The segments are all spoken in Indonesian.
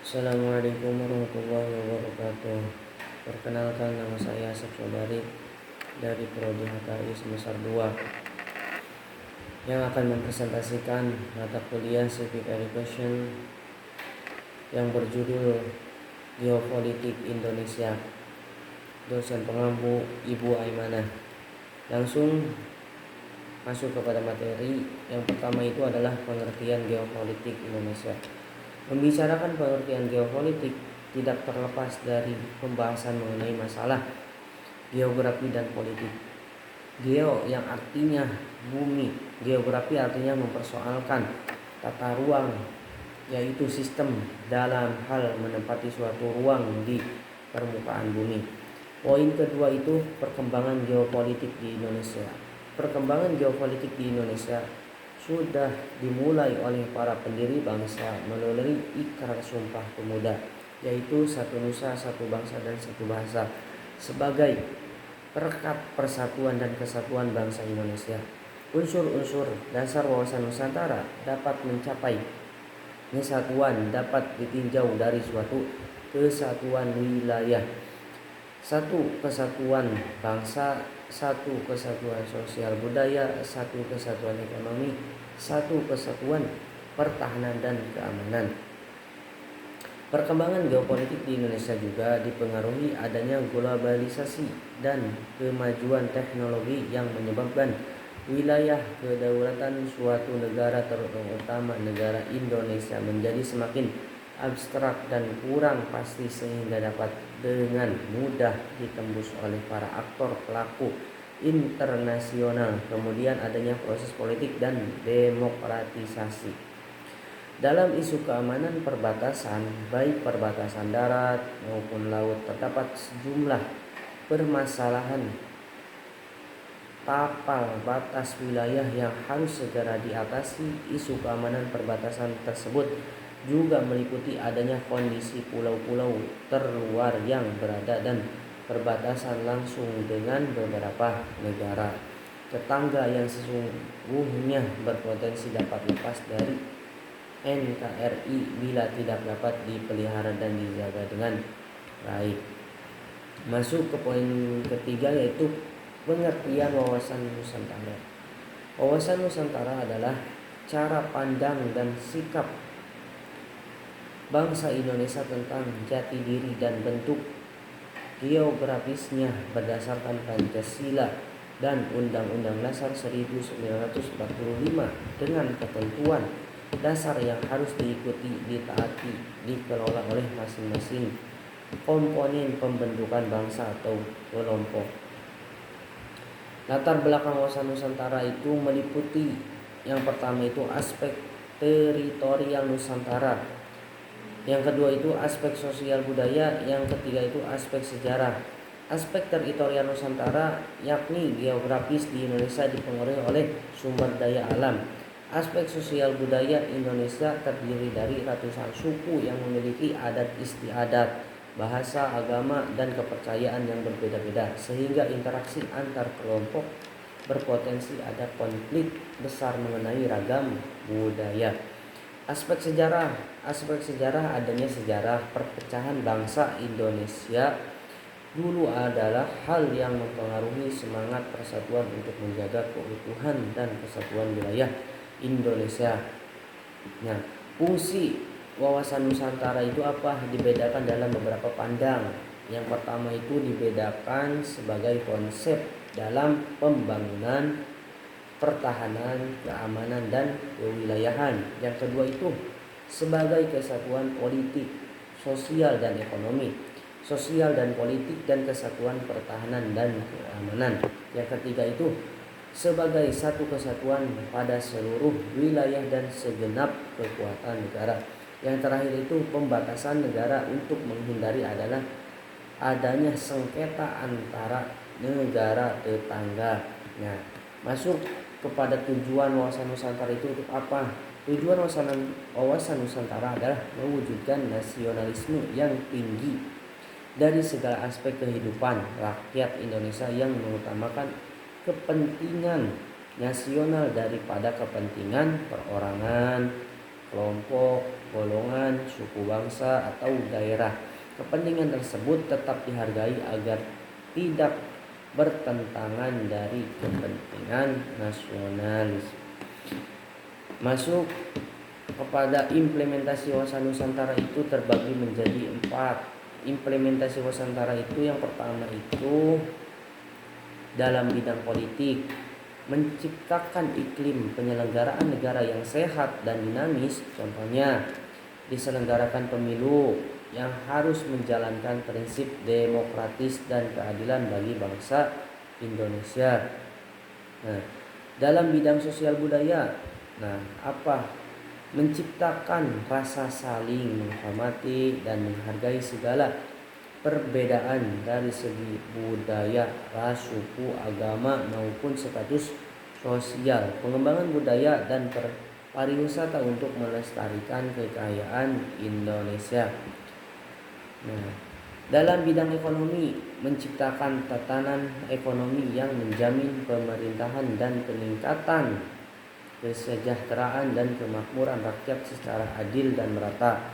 Assalamualaikum warahmatullahi wabarakatuh. Perkenalkan, nama saya Asep Sobari dari Prodi HKI semester 2 yang akan mempresentasikan mata kuliah Civic Education yang berjudul Geopolitik Indonesia. Dosen pengampu Ibu Aimanah. Langsung masuk kepada materi. Yang pertama itu adalah pengertian geopolitik Indonesia. Membicarakan pengertian geopolitik tidak terlepas dari pembahasan mengenai masalah geografi dan politik. Geo yang artinya bumi, geografi artinya mempersoalkan tata ruang, yaitu sistem dalam hal menempati suatu ruang di permukaan bumi. Poin kedua itu perkembangan geopolitik di Indonesia. Perkembangan geopolitik di Indonesia sudah dimulai oleh para pendiri bangsa melalui Ikrar Sumpah Pemuda, yaitu satu nusa, satu bangsa, dan satu bahasa, sebagai perekat persatuan dan kesatuan bangsa Indonesia. Unsur-unsur dasar wawasan Nusantara dapat mencapai kesatuan dapat ditinjau dari suatu kesatuan wilayah, satu kesatuan bangsa, satu kesatuan sosial budaya, satu kesatuan ekonomi, satu kesatuan pertahanan dan keamanan. Perkembangan geopolitik di Indonesia juga dipengaruhi adanya globalisasi dan kemajuan teknologi yang menyebabkan wilayah kedaulatan suatu negara, terutama negara Indonesia, menjadi semakin abstrak dan kurang pasti sehingga dapat dengan mudah ditembus oleh para aktor pelaku internasional. Kemudian adanya proses politik dan demokratisasi. Dalam isu keamanan perbatasan, baik perbatasan darat maupun laut, terdapat sejumlah permasalahan tapal batas wilayah yang harus segera diatasi. Isu keamanan perbatasan tersebut juga meliputi adanya kondisi pulau-pulau terluar yang berada dan perbatasan langsung dengan beberapa negara tetangga yang sesungguhnya berpotensi dapat lepas dari NKRI bila tidak dapat dipelihara dan dijaga dengan baik. Masuk ke poin ketiga, yaitu pengertian wawasan Nusantara. Wawasan Nusantara adalah cara pandang dan sikap bangsa Indonesia tentang jati diri dan bentuk geografisnya berdasarkan Pancasila dan Undang-Undang Dasar 1945 dengan ketentuan dasar yang harus diikuti, ditaati, dikelola oleh masing-masing komponen pembentukan bangsa atau kelompok. Latar belakang wawasan Nusantara itu meliputi yang pertama itu aspek teritorial Nusantara, yang kedua itu aspek sosial budaya, yang ketiga itu aspek sejarah. Aspek teritorial Nusantara yakni geografis di Indonesia dipengaruhi oleh sumber daya alam. Aspek sosial budaya Indonesia terdiri dari ratusan suku yang memiliki adat istiadat, bahasa, agama, dan kepercayaan yang berbeda-beda, sehingga interaksi antar kelompok berpotensi ada konflik besar mengenai ragam budaya. Aspek sejarah adanya sejarah perpecahan bangsa Indonesia dulu adalah hal yang mempengaruhi semangat persatuan untuk menjaga keutuhan dan kesatuan wilayah Indonesia. Nah, fungsi wawasan Nusantara itu apa? Dibedakan dalam beberapa pandang. Yang pertama itu dibedakan sebagai konsep dalam pembangunan, pertahanan, keamanan, dan kewilayahan. Yang kedua itu sebagai kesatuan politik, sosial, dan ekonomi, sosial dan politik, dan kesatuan pertahanan dan keamanan. Yang ketiga itu sebagai satu kesatuan pada seluruh wilayah dan segenap kekuatan negara. Yang terakhir itu pembatasan negara untuk menghindari adanya sengketa antara negara tetangga. Nah, masuk kepada tujuan wawasan Nusantara itu untuk apa? Tujuan wawasan Nusantara adalah mewujudkan nasionalisme yang tinggi dari segala aspek kehidupan rakyat Indonesia yang mengutamakan kepentingan nasional daripada kepentingan perorangan, kelompok, golongan, suku, suku bangsa atau daerah. Kepentingan tersebut tetap dihargai agar tidak bertentangan dari kepentingan nasionalis. Masuk kepada implementasi wawasan Nusantara itu terbagi menjadi 4. Implementasi wawasan Nusantara itu yang pertama itu dalam bidang politik, menciptakan iklim penyelenggaraan negara yang sehat dan dinamis. Contohnya, diselenggarakan pemilu yang harus menjalankan prinsip demokratis dan keadilan bagi bangsa Indonesia. Nah, dalam bidang sosial budaya, menciptakan rasa saling menghormati dan menghargai segala perbedaan dari segi budaya, ras, suku, agama maupun status sosial. Pengembangan budaya dan pariwisata untuk melestarikan kekayaan Indonesia. Dalam bidang ekonomi, menciptakan tatanan ekonomi yang menjamin pemerintahan dan peningkatan kesejahteraan dan kemakmuran rakyat secara adil dan merata.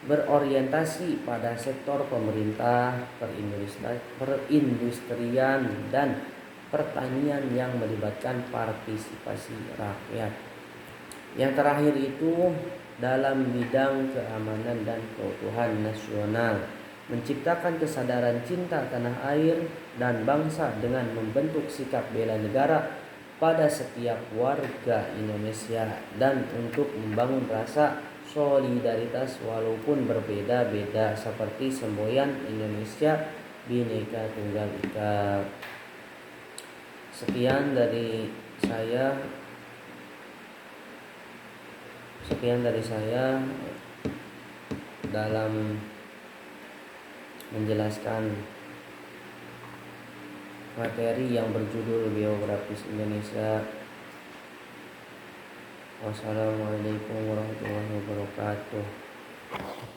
Berorientasi pada sektor pemerintah, perindustrian dan pertanian yang melibatkan partisipasi rakyat. Yang terakhir itu dalam bidang keamanan dan keutuhan nasional, menciptakan kesadaran cinta tanah air dan bangsa dengan membentuk sikap bela negara pada setiap warga Indonesia dan untuk membangun rasa solidaritas walaupun berbeda-beda seperti semboyan Indonesia Bhinneka Tunggal Ika. Sekian dari saya dalam menjelaskan materi yang berjudul Biografis Indonesia. Wassalamualaikum warahmatullahi wabarakatuh.